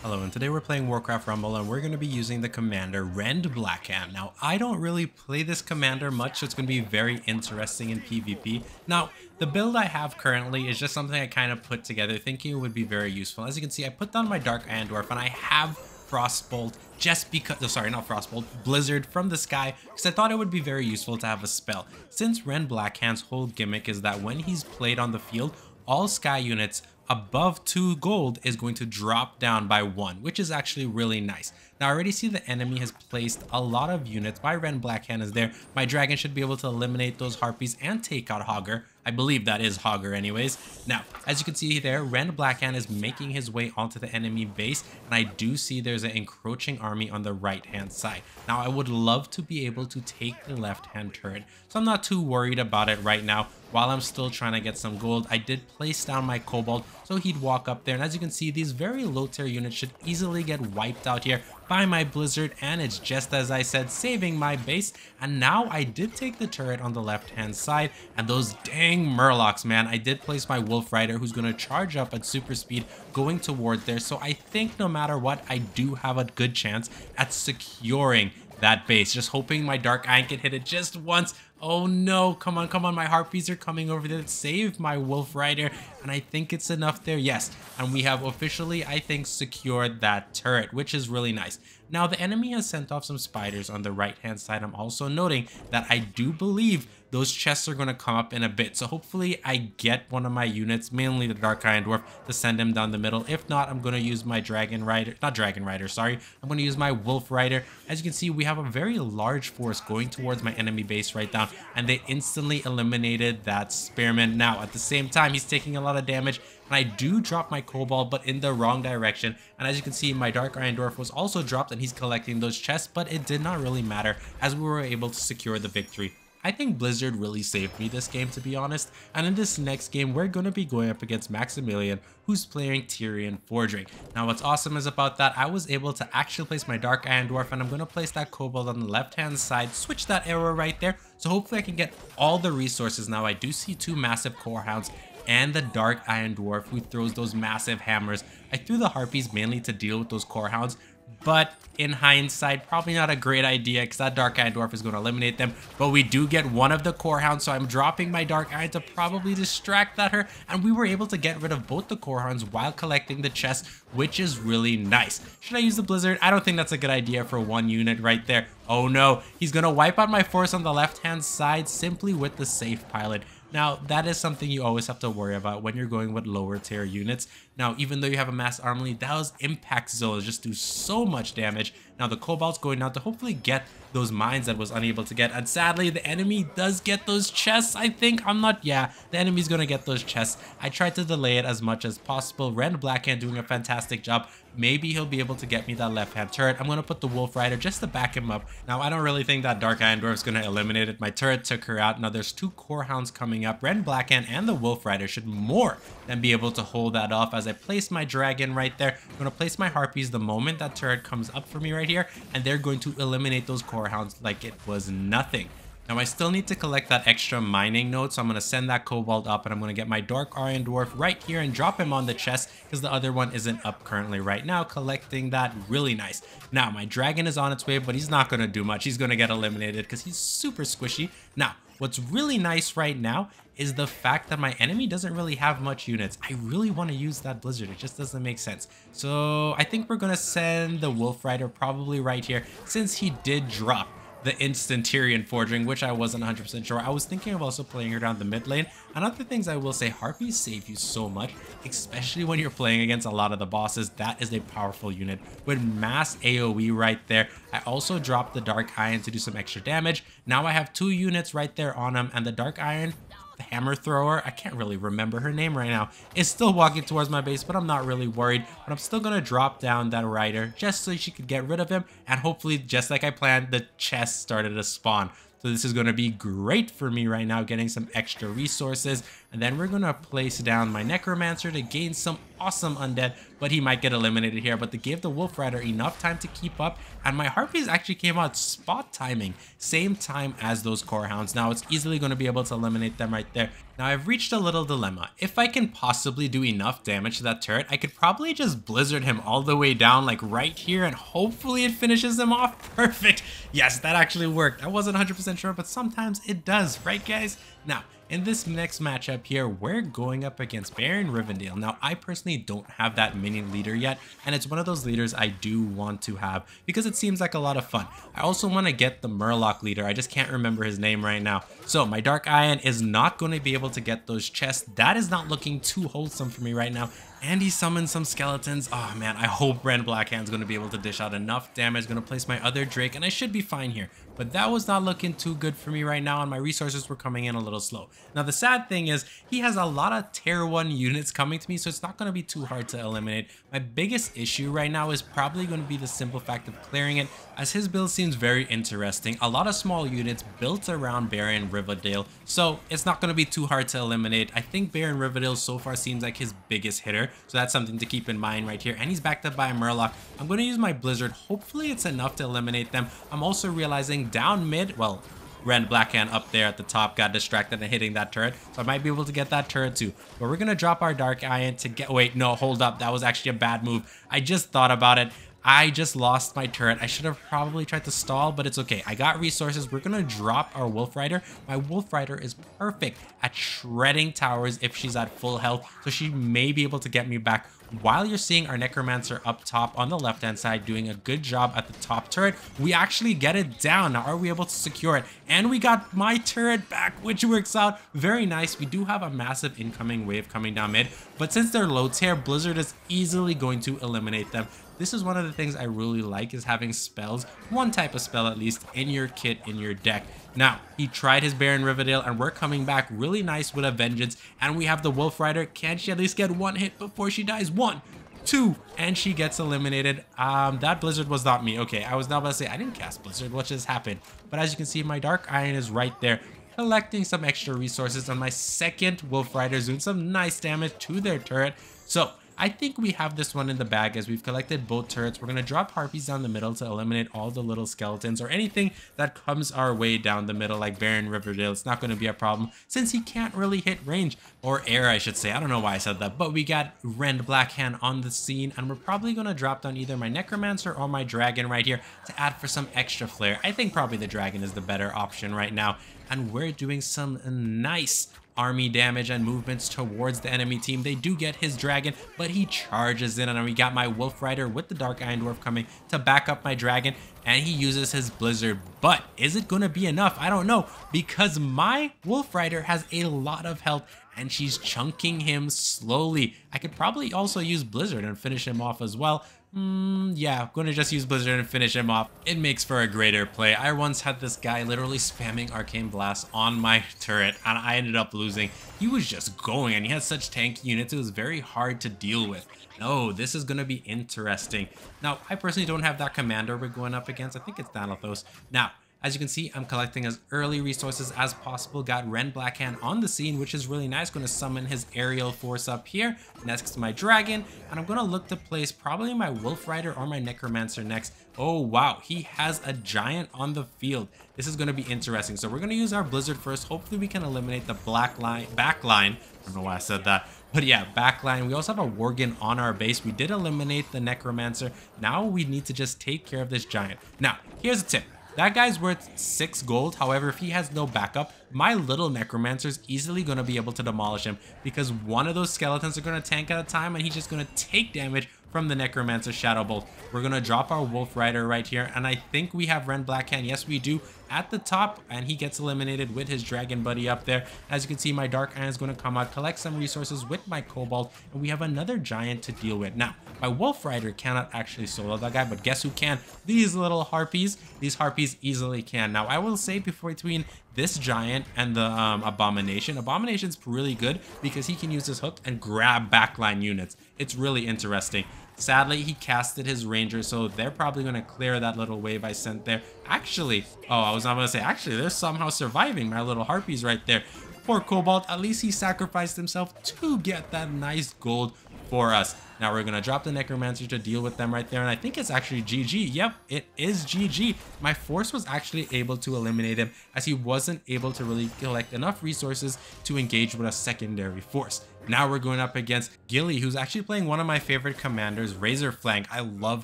Hello, and today we're playing Warcraft Rumble, and we're going to be using the commander Rend BlackHand. Now, I don't really play this commander much, so it's going to be very interesting in PvP. Now, the build I have currently is just something I kind of put together thinking it would be very useful. As you can see, I put down my Dark Iron Dwarf, and I have Frostbolt just because, oh, sorry, not Frostbolt, Blizzard from the sky, because I thought it would be very useful to have a spell. Since Rend BlackHand's whole gimmick is that when he's played on the field, all sky units above 2 gold is going to drop down by 1, which is actually really nice. Now I already see the enemy has placed a lot of units. My Rend BlackHand is there. My dragon should be able to eliminate those harpies and take out Hogger. I believe that is Hogger anyways. Now, as you can see there, Rend BlackHand is making his way onto the enemy base, and I do see there's an encroaching army on the right hand side. Now I would love to be able to take the left hand turret, so I'm not too worried about it right now. While I'm still trying to get some gold, I did place down my kobold so he'd walk up there, and as you can see, these very low tier units should easily get wiped out here by my blizzard, and it's just as I said, saving my base. And now I did take the turret on the left hand side, and those dang murlocs, man, I did place my wolf rider who's going to charge up at super speed going toward there, so I think no matter what, I do have a good chance at securing that base. Just hoping my Dark Iron can hit it just once. Oh no, come on, come on, my harpies are coming over there to save my wolf rider, and I think it's enough there. Yes, and we have officially, I think, secured that turret, which is really nice. Now the enemy has sent off some spiders on the right hand side. I'm also noting that I do believe those chests are going to come up in a bit, so hopefully I get one of my units, mainly the Dark Iron Dwarf, to send him down the middle. If not, I'm going to use my Dragon Rider, not Dragon Rider, sorry, I'm going to use my Wolf Rider. As you can see, we have a very large force going towards my enemy base right now, and they instantly eliminated that Spearman. Now at the same time, he's taking a lot of damage, and I do drop my Cobalt, but in the wrong direction. And as you can see, my Dark Iron Dwarf was also dropped, and he's collecting those chests, but it did not really matter as we were able to secure the victory. I think Blizzard really saved me this game, to be honest, and in this next game we're going to be going up against Maximilian, who's playing Tyrian Forging. Now what's awesome is about that, I was able to actually place my Dark Iron Dwarf, and I'm going to place that Kobold on the left hand side, switch that arrow right there, so hopefully I can get all the resources. Now I do see 2 massive Core Hounds and the Dark Iron Dwarf who throws those massive hammers. I threw the Harpies mainly to deal with those Core Hounds, but in hindsight, probably not a great idea because that Dark Iron Dwarf is going to eliminate them. But we do get one of the Core Hounds, so I'm dropping my Dark Iron to probably distract that her. And we were able to get rid of both the Core Hounds while collecting the chest, which is really nice. Should I use the Blizzard? I don't think that's a good idea for one unit right there. Oh no, he's going to wipe out my force on the left-hand side simply with the safe pilot. Now, that is something you always have to worry about when you're going with lower tier units. Now, even though you have a mass armory, those impact zones just do so much damage. Now, the Cobalt's going out to hopefully get those mines that was unable to get. And sadly, the enemy does get those chests, I think. The enemy's going to get those chests. I tried to delay it as much as possible. Rend BlackHand doing a fantastic job. Maybe he'll be able to get me that left-hand turret. I'm going to put the Wolf Rider just to back him up. Now, I don't really think that Dark Iron Dwarf is going to eliminate it. My turret took her out. Now, there's 2 Core Hounds coming up. Rend BlackHand and the Wolf Rider should more than be able to hold that off. As I place my dragon right there, I'm going to place my Harpies the moment that turret comes up for me right here, and they're going to eliminate those Core Hounds like it was nothing. Now, I still need to collect that extra mining node, so I'm going to send that Cobalt up, and I'm going to get my Dark Iron Dwarf right here and drop him on the chest because the other one isn't up currently right now, collecting that. Really nice. Now, my dragon is on its way, but he's not going to do much. He's going to get eliminated because he's super squishy. Now, what's really nice right now is the fact that my enemy doesn't really have much units. I really want to use that Blizzard. It just doesn't make sense. So I think we're going to send the Wolf Rider probably right here since he did drop the instant Tyrian Forging, which I wasn't 100% sure. I was thinking of also playing her down the mid lane. And other things I will say, Harpies save you so much, especially when you're playing against a lot of the bosses. That is a powerful unit with mass AoE right there. I also dropped the Dark Iron to do some extra damage. Now I have 2 units right there on him, and the Dark Iron, the hammer thrower, I can't really remember her name right now, is still walking towards my base, but I'm not really worried. But I'm still going to drop down that rider just so she could get rid of him, and hopefully, just like I planned, the chest started to spawn. So this is going to be great for me right now, getting some extra resources. And then we're gonna place down my necromancer to gain some awesome undead, but he might get eliminated here. But they gave the wolf rider enough time to keep up, and my harpies actually came out spot timing, same time as those core hounds. Now it's easily going to be able to eliminate them right there. Now I've reached a little dilemma. If I can possibly do enough damage to that turret, I could probably just blizzard him all the way down, like right here, and hopefully it finishes him off. Perfect. Yes, that actually worked. I wasn't 100% sure, but sometimes it does, right guys? Now, in this next matchup here, we're going up against Baron Rivendell. Now, I personally don't have that minion leader yet, and it's one of those leaders I do want to have because it seems like a lot of fun. I also want to get the Murloc leader. I just can't remember his name right now. So my Dark Iron is not going to be able to get those chests. That is not looking too wholesome for me right now. And he summoned some skeletons. Oh man, I hope Rend BlackHand's going to be able to dish out enough damage. Going to place my other Drake, and I should be fine here. But that was not looking too good for me right now, and my resources were coming in a little slow. Now the sad thing is, he has a lot of tier 1 units coming to me, so it's not going to be too hard to eliminate. My biggest issue right now is probably going to be the simple fact of clearing it, as his build seems very interesting. A lot of small units built around Baron Rivendell, so it's not going to be too hard to eliminate. I think Baron Rivendell so far seems like his biggest hitter, so that's something to keep in mind right here. And he's backed up by a Murloc. I'm going to use my Blizzard. Hopefully it's enough to eliminate them. I'm also realizing down mid, well, Rend BlackHand up there at the top got distracted and hitting that turret, so I might be able to get that turret too. But we're gonna drop our Dark Iron to get, wait, no, hold up, that was actually a bad move. I just thought about it. I just lost my turret. I should have probably tried to stall, but it's okay. I got resources. We're gonna drop our Wolf Rider. My Wolf Rider is perfect at shredding towers if she's at full health, so she may be able to get me back. While you're seeing our Necromancer up top on the left-hand side doing a good job at the top turret, we actually get it down. Now, are we able to secure it? And we got my turret back, which works out very nice. We do have a massive incoming wave coming down mid, but since they're low tier, Blizzard is easily going to eliminate them. This is one of the things I really like, is having spells, one type of spell at least, in your kit, in your deck. Now, he tried his Baron Rivendell, and we're coming back really nice with a vengeance. And we have the Wolf Rider. Can she at least get one hit before she dies? 1, 2, and she gets eliminated. That Blizzard was not me. Okay, I was not about to say, I didn't cast Blizzard. What just happened? But as you can see, my Dark Iron is right there, collecting some extra resources on my second Wolf Rider, doing some nice damage to their turret. So I think we have this one in the bag, as we've collected both turrets. We're going to drop Harpies down the middle to eliminate all the little skeletons or anything that comes our way down the middle, like Baron Rivendell. It's not going to be a problem since he can't really hit range, or air, I should say. I don't know why I said that, but we got Rend BlackHand on the scene, and we're probably going to drop down either my Necromancer or my Dragon right here to add for some extra flair. I think probably the Dragon is the better option right now, and we're doing some nice army damage and movements towards the enemy team. They do get his Dragon, but he charges in, and we got my Wolf Rider with the Dark Iron Dwarf coming to back up my Dragon, and he uses his Blizzard. But is it going to be enough? I don't know, because my Wolf Rider has a lot of health, and she's chunking him slowly. I could probably also use Blizzard and finish him off as well. Yeah, I'm gonna just use Blizzard and finish him off. It makes for a greater play. I once had this guy literally spamming Arcane Blast on my turret, and I ended up losing. He was just going, and he had such tanky units, it was very hard to deal with. No, this is gonna be interesting. Now, I personally don't have that commander we're going up against. I think it's Thanatos. Now, as you can see, I'm collecting as early resources as possible. Got Rend BlackHand on the scene, which is really nice. Going to summon his aerial force up here next to my Dragon. And I'm going to look to place probably my Wolf Rider or my Necromancer next. Oh, wow. He has a giant on the field. This is going to be interesting. So we're going to use our Blizzard first. Hopefully we can eliminate the backline. I don't know why I said that. But yeah, backline. We also have a Worgen on our base. We did eliminate the Necromancer. Now we need to just take care of this giant. Now, here's a tip. That guy's worth 6 gold. However, if he has no backup, my little Necromancer is easily going to be able to demolish him, because one of those skeletons are going to tank at a time, and he's just going to take damage from the Necromancer Shadow Bolt. We're going to drop our Wolf Rider right here, and I think we have Rend BlackHand. Yes, we do, at the top, and he gets eliminated with his Dragon buddy up there. As you can see, my Dark Iron is going to come out, collect some resources with my Cobalt, and we have another giant to deal with. Now, my Wolf Rider cannot actually solo that guy, but guess who can? These little Harpies. These Harpies easily can. Now, I will say between this giant and the Abomination. Abomination's really good because he can use his hook and grab backline units. It's really interesting. Sadly, he casted his Ranger, so they're probably going to clear that little wave I sent there. Actually, oh, I was not going to say, actually, they're somehow surviving my little Harpies right there. Poor Cobalt, at least he sacrificed himself to get that nice gold for us. Now we're going to drop the Necromancer to deal with them right there, and I think it's actually GG. Yep, it is GG. My force was actually able to eliminate him as he wasn't able to really collect enough resources to engage with a secondary force. Now we're going up against Gilly, who's actually playing one of my favorite commanders, Razor Flank. I love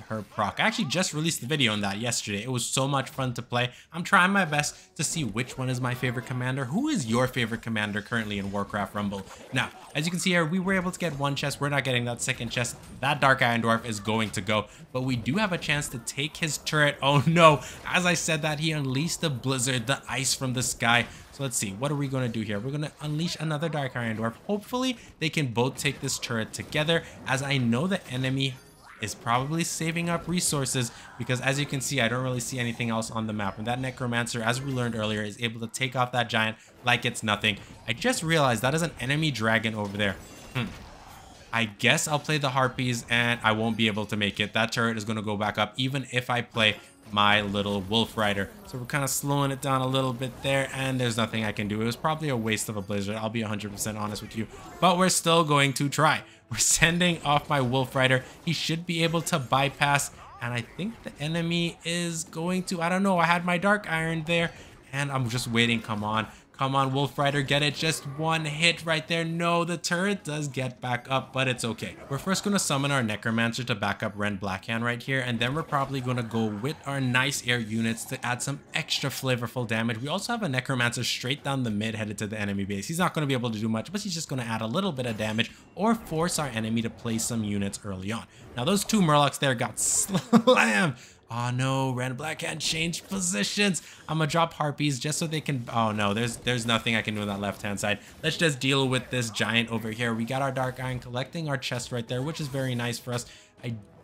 her proc. I actually just released the video on that yesterday. It was so much fun to play. I'm trying my best to see which one is my favorite commander. Who is your favorite commander currently in Warcraft Rumble? Now, as you can see here, we were able to get one chest. We're not getting that second chest. That Dark Iron Dwarf is going to go, but we do have a chance to take his turret. Oh no, as I said that, he unleashed the blizzard, the ice from the sky. So let's see, what are we going to do here? We're going to unleash another Dark Iron Dwarf. Hopefully they can both take this turret together, as I know the enemy is probably saving up resources, because as you can see, I don't really see anything else on the map. And that Necromancer, as we learned earlier, is able to take off that giant like it's nothing. I just realized that is an enemy dragon over there. I guess I'll play the Harpies and I won't be able to make it. That turret is going to go back up even if I play my little Wolf Rider. So we're kind of slowing it down a little bit there, and there's nothing I can do. It was probably a waste of a blizzard, I'll be 100% honest with you, but we're still going to try. We're sending off my Wolf Rider. He should be able to bypass, and I think the enemy is going to, I don't know, I had my Dark Iron there and I'm just waiting. Come on, Wolf Rider, get it. Just one hit right there. No, the turret does get back up, but it's okay. We're first going to summon our Necromancer to back up Rend BlackHand right here, and then we're probably going to go with our nice air units to add some extra flavorful damage. We also have a Necromancer straight down the mid headed to the enemy base. He's not going to be able to do much, but he's just going to add a little bit of damage or force our enemy to place some units early on. Now those two Murlocs there got slammed. Oh no, Rend BlackHand changed positions. I'm gonna drop Harpies just so they can, oh no, there's nothing I can do on that left hand side. Let's just deal with this giant over here. We got our Dark Iron collecting our chest right there, which is very nice for us.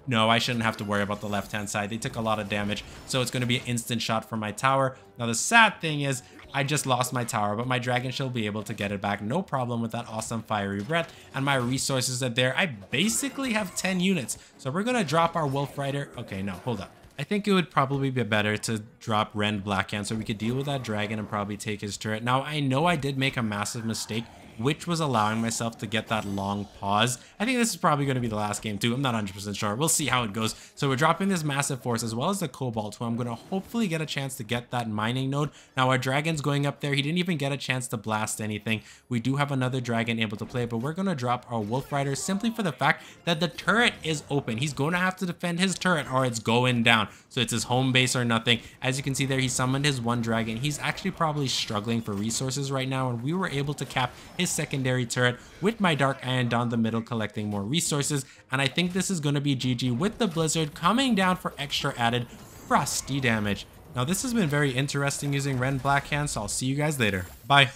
No, I shouldn't have to worry about the left hand side. They took a lot of damage, so it's gonna be an instant shot for my tower. Now the sad thing is, I just lost my tower, but my dragon shall be able to get it back. No problem with that awesome fiery breath. And my resources are there. I basically have 10 units. So we're gonna drop our Wolf Rider. Okay, no, hold up. I think it would probably be better to drop Rend BlackHand so we could deal with that dragon and probably take his turret. Now, I know I did make a massive mistake, which was allowing myself to get that long pause. I think this is probably going to be the last game too. I'm not 100% sure. We'll see how it goes. So we're dropping this massive force as well as the Cobalt, who I'm going to hopefully get a chance to get that mining node. Now our dragon's going up there. He didn't even get a chance to blast anything. We do have another dragon able to play, but we're going to drop our Wolf Rider simply for the fact that the turret is open. He's going to have to defend his turret or it's going down. So it's his home base or nothing. As you can see there, he summoned his one dragon. He's actually probably struggling for resources right now, and we were able to cap his secondary turret with my Dark Iron down the middle collecting more resources. And I think this is going to be GG with the blizzard coming down for extra added frosty damage. Now this has been very interesting using Rend BlackHand, so I'll see you guys later. Bye.